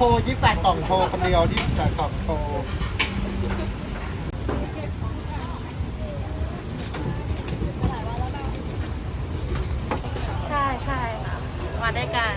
โทร28กล่องโทรคนเดียว28กล่องโทรใช่ใช่ค่ะมาได้กัน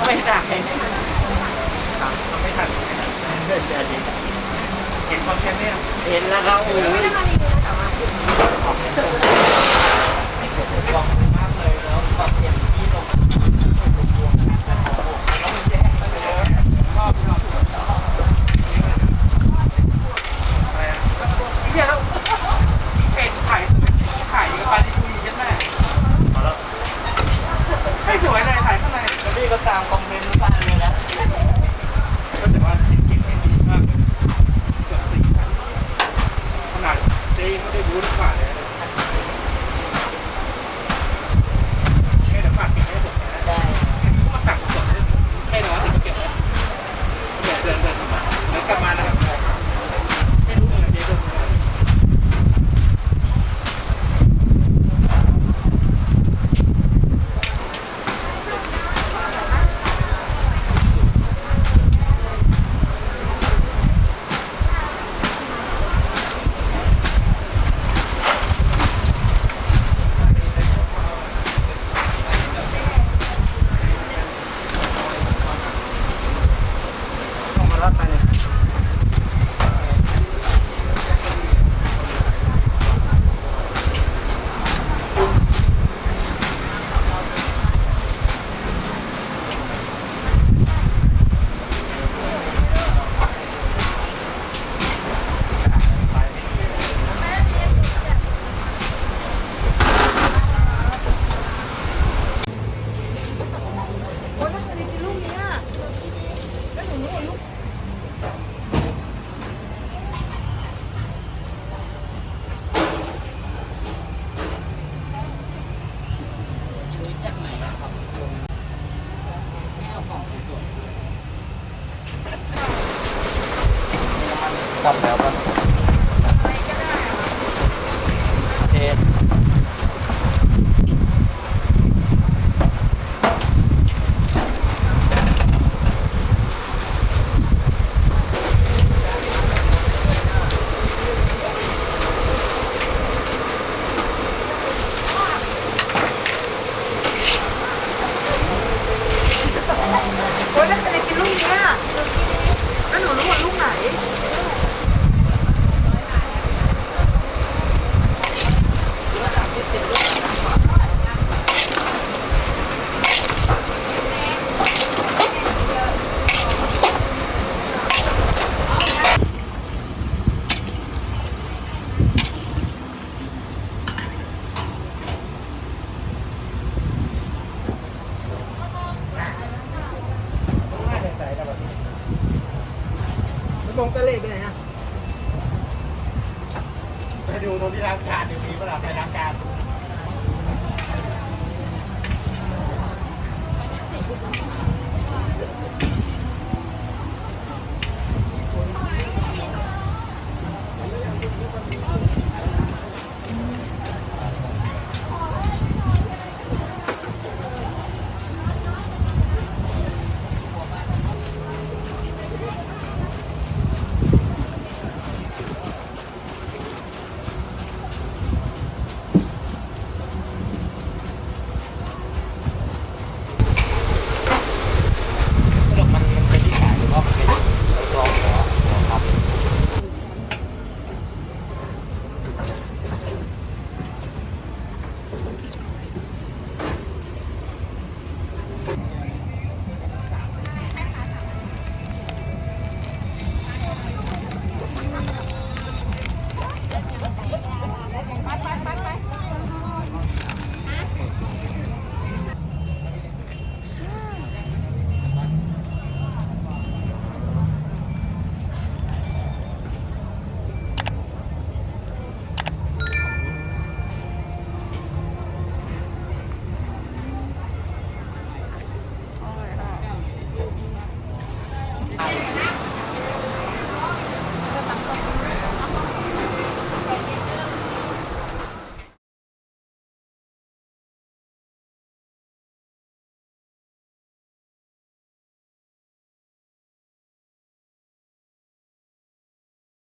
ไม่ได้ไม่ทันเดินเห็นคอนเทนต์เนี่ยเห็นแล้วครับโอ้ยบอกมากเลยแล้วแบบเห็นที่ตรงเป็นขายกับปาจิคุยกันแน่ไม่สวยเลยถ่ายข้างในแล้วพี่ก็ตามคอมเมนต์มาเลยนะก็แต่ว่าจริงๆดีมากเกือบ4,000ขนาดเจ๊ไม่ได้รู้ทุกฝ่ายเลยเดี๋ยวฝากเก็บให้ผมนะได้มาสั่งสดให้น้องถึงมาเก็บเลยเดินมาแล้วกลับมานะครับไม่รู้เหมือนเจ๊ดู ทำแล้วป่ะเทสโอ๊ยแล้วจะกินลูกนี้อ่ะแล้วหนูรู้ว่าลูกไหนลงตะเลไปไหนอ่ะไปดูตรงที่ล้างจานเดี๋ยวมีเวลาไปล้างจาน